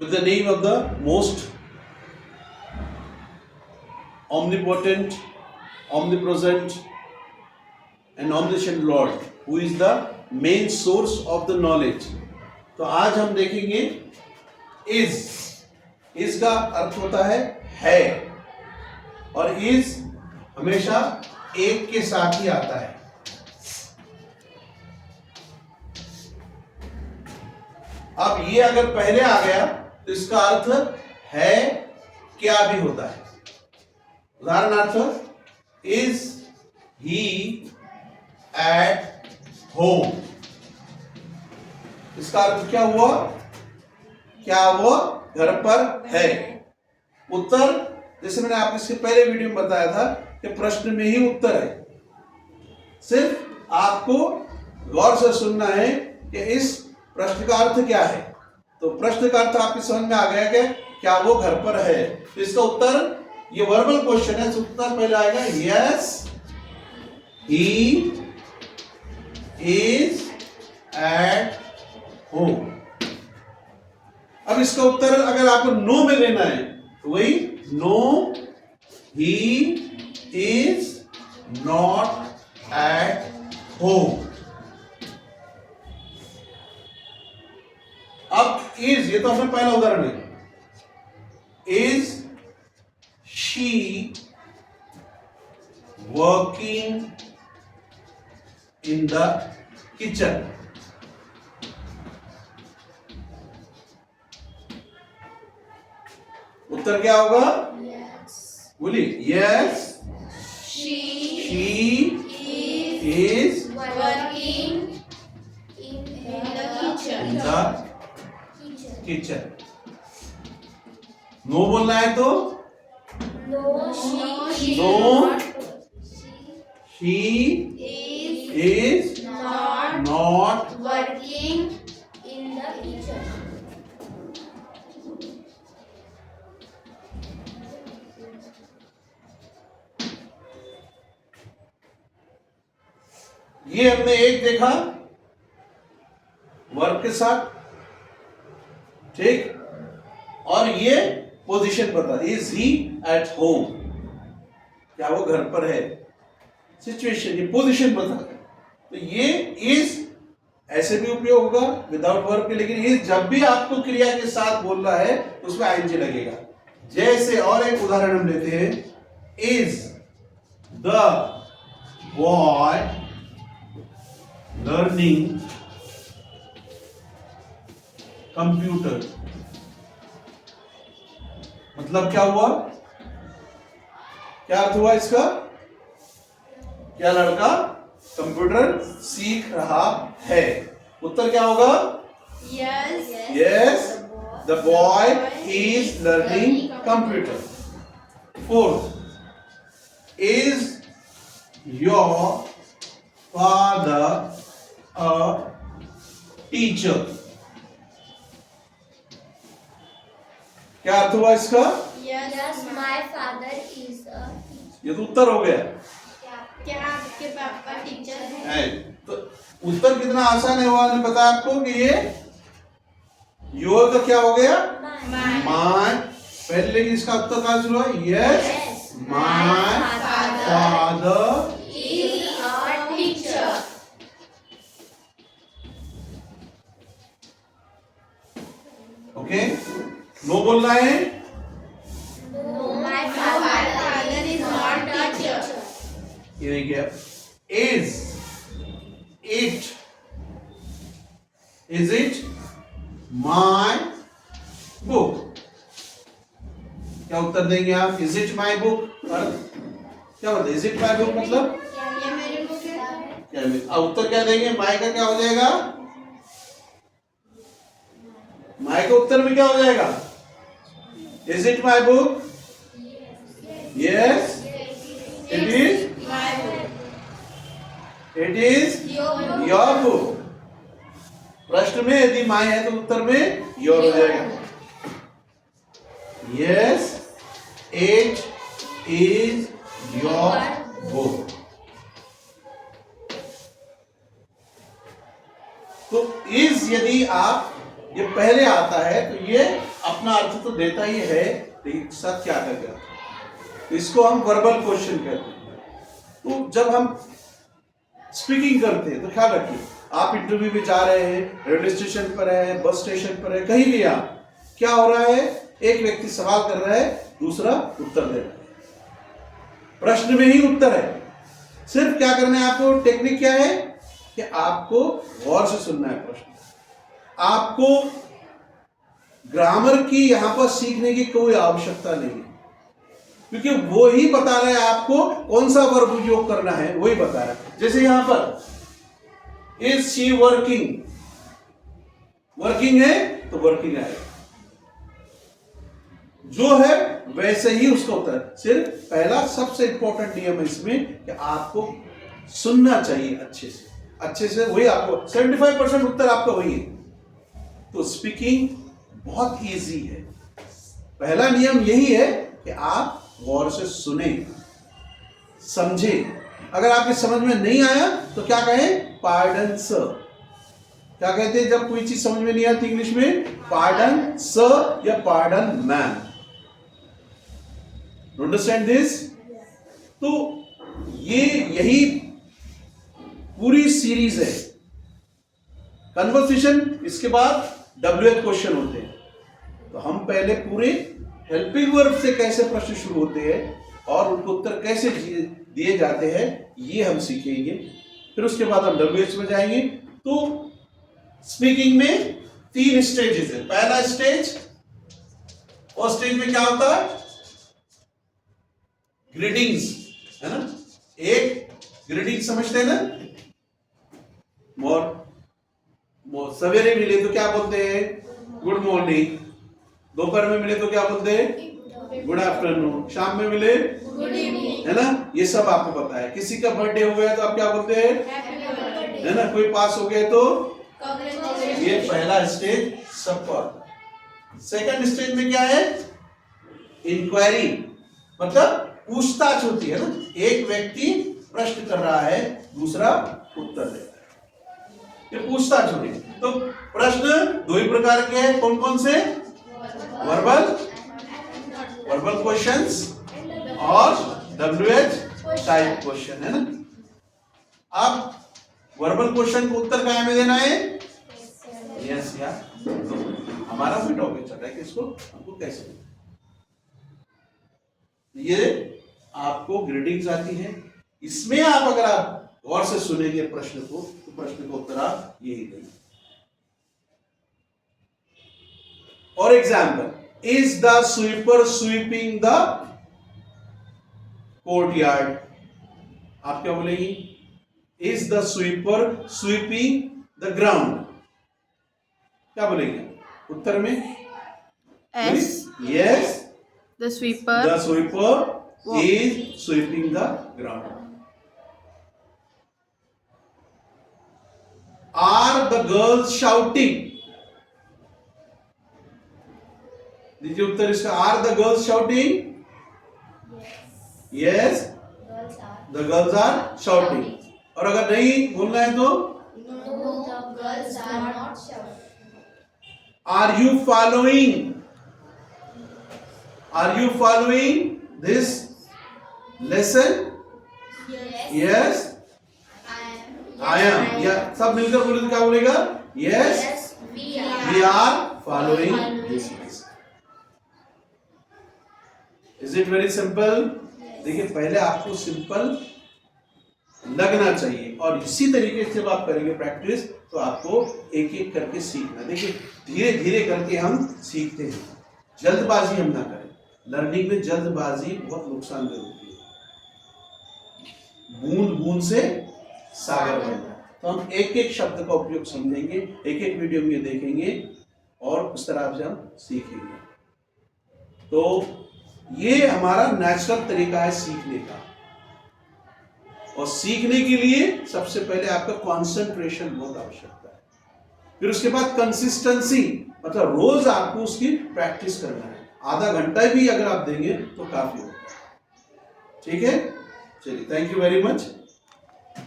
with the name of the most omnipotent, omnipresent and omniscient Lord, who is the main source of the knowledge. तो आज हम देखेंगे is का अर्थ होता है और इज हमेशा एक के साथ ही आता है। अब ये अगर पहले आ गया तो इसका अर्थ है क्या भी होता है। उदाहरणार्थ इज ही एट होम, इसका अर्थ क्या हुआ? क्या वो घर पर है? उत्तर, जैसे मैंने आपको इसके पहले वीडियो में बताया था कि प्रश्न में ही उत्तर है। सिर्फ आपको गौर से सुनना है कि इस प्रश्न का अर्थ क्या है। तो प्रश्न का अर्थ आपकी समझ में आ गया कि क्या वो घर पर है। तो इसका उत्तर, ये वर्बल क्वेश्चन है, उत्तर पहले आएगा yes he is eight home. अब इसका उत्तर अगर आपको नो में लेना है तो वही no he is not at home. अब इज, ये तो हमने पहला उदाहरण है। Is she working in the kitchen? उत्तर क्या होगा? बोलिए yes She is working in the kitchen. in the kitchen। No बोलना है तो No, she No. she is is not not working in the kitchen. ये हमने एक देखा वर्ब के साथ, ठीक। और ये पोजीशन बता, इज ही एट होम, क्या वो घर पर है। सिचुएशन, ये पोजीशन बता। तो ये इज ऐसे भी उपयोग होगा विदाउट वर्ब के, लेकिन इज जब भी आपको क्रिया के साथ बोलना है तो उसमें आईएनजी लगेगा। जैसे और एक उदाहरण हम लेते हैं, is the boy learning computer? मतलब क्या हुआ? क्या अर्थ हुआ इसका? क्या लड़का कंप्यूटर सीख रहा है? उत्तर क्या होगा? Yes. Yes, the boy is learning computer. Fourth, is your father a teacher? क्या अर्थ हुआ इसका? Yes, my father is a teacher. ये तो उत्तर हो गया क्या आपके पापा टीचर हैं? है। तो उत्तर कितना आसान है वो मैंने बताया आपको कि ये योर का क्या हो गया? माय। पहले लेकिन इसका उत्तर कहां से हुआ? Yes, my father Is a teacher. Okay. No बोलना है। No, my father is not a teacher. ये नहीं क्या? Is it my book? क्या उत्तर देंगे आप? Is it my book? क्या बोलते? इज इट माय बुक मतलब ये मेरी बुक है। क्या? अब उत्तर क्या देंगे? माय का क्या हो जाएगा? माय का उत्तर में क्या हो जाएगा? Is it my book? Yes, it is My book. It is Your your book. प्रश्न में यदि माय है तो उत्तर में योर हो जाएगा। Yes, it is your book. तो इज यदि आप ये पहले आता है तो ये अपना अर्थ तो देता ही है, लेकिन साथ क्या कर गया, तो इसको हम वर्बल क्वेश्चन कहते हैं। तो जब हम स्पीकिंग करते हैं तो ख्याल रखिए, आप इंटरव्यू में जा रहे हैं, रेलवे स्टेशन पर है, बस स्टेशन पर है, कहीं भी आप, क्या हो रहा है, एक व्यक्ति सवाल कर रहा है, दूसरा उत्तर दे रहा है, प्रश्न में ही उत्तर है। सिर्फ क्या करना है आपको, टेक्निक क्या है कि आपको गौर से सुनना है प्रश्न, आपको ग्रामर की यहां पर सीखने की कोई आवश्यकता नहीं है, क्योंकि वो ही बता रहा है आपको कौन सा वर्ब उपयोग करना है, वही बता रहा है। जैसे यहां पर इज शी वर्किंग, वर्किंग है तो वर्किंग आएगा, जो है वैसे ही उसका उत्तर। सिर्फ पहला सबसे इंपॉर्टेंट नियम है इसमें कि आपको सुनना चाहिए अच्छे से वही आपको 75% उत्तर आपका वही है। तो स्पीकिंग बहुत इजी है। पहला नियम यही है कि आप गौर से सुने, समझे। अगर आपके समझ में नहीं आया तो क्या कहें, पार्डन सर। क्या कहते हैं जब कोई चीज समझ में नहीं आती इंग्लिश में, पार्डन सर या पार्डन मैम। Understand this? तो यही पूरी सीरीज है कन्वर्सेशन। इसके बाद WH क्वेश्चन होते हैं। तो हम पहले पूरे हेल्पिंग वर्ब से कैसे प्रश्न शुरू होते हैं और उनको उत्तर कैसे दिए जाते हैं ये हम सीखेंगे। फिर उसके बाद हम WH में जाएंगे। तो स्पीकिंग में 3 स्टेजेस है। पहला स्टेज, और स्टेज में क्या होता है, ग्रीटिंग्स, है ना। एक ग्रीटिंग समझते हैं ना, सवेरे मिले तो क्या बोलते हैं, गुड मॉर्निंग। दोपहर में मिले तो क्या बोलते हैं, गुड आफ्टरनून। शाम में मिले, गुड इवनिंग, है ना। ये सब आपको पता है। किसी का बर्थडे हो गया तो आप क्या बोलते हैं, है ना। कोई पास हो गया तो ये पहला स्टेज सबको आता है। सेकंड स्टेज में क्या है, इंक्वायरी, मतलब पूछताछ होती है ना। एक व्यक्ति प्रश्न कर रहा है, दूसरा उत्तर दे रहा है, ये पूछताछ होती है। तो प्रश्न 2 ही प्रकार के हैं, कौन कौन से, वर्बल क्वेश्चंस और WH टाइप क्वेश्चन, है ना। अब वर्बल क्वेश्चन को उत्तर क्या में देना है, यस या नो। हमारा भी टॉपिक चल रहा है कि इसको हमको कैसे देना। ये आपको ग्रीटिंग्स आती है। इसमें आप अगर आप गौर से सुनेंगे प्रश्न को तो प्रश्न का उत्तर आप यही देंगे। और example, is the sweeper sweeping the courtyard. आप क्या बोलेंगे, is the sweeper sweeping the ground. क्या बोलेंगे उत्तर में, yes The sweeper is sweeping the ground. Are the girls shouting? दीजिए उत्तर इसका, are the girls shouting? Yes, the girls are shouting. और अगर नहीं बोलना है तो, no, the girls are not shouting. are you following? Are you following this lesson? Yes, I am. या सब मिलकर बोले तो क्या बोलेगा, yes, we are following this lesson. Is it very simple? देखिए पहले आपको सिंपल लगना चाहिए और इसी तरीके से जब आप करेंगे प्रैक्टिस तो आपको एक एक करके सीखना। देखिए धीरे धीरे करके हम सीखते हैं, जल्दबाजी हम ना करें। लर्निंग में जल्दबाजी बहुत नुकसानदेह होती है। बूंद बूंद से सागर बनता है। तो हम एक एक शब्द का उपयोग समझेंगे, एक एक वीडियो में देखेंगे और उस तरह से हम सीखेंगे। तो ये हमारा नेचुरल तरीका है सीखने का। और सीखने के लिए सबसे पहले आपका कंसंट्रेशन बहुत आवश्यकता है। फिर उसके बाद कंसिस्टेंसी, मतलब रोज आपको उसकी प्रैक्टिस करना है। आधा घंटा भी अगर आप देंगे तो काफी होगा। ठीक है, चलिए, थैंक यू वेरी मच।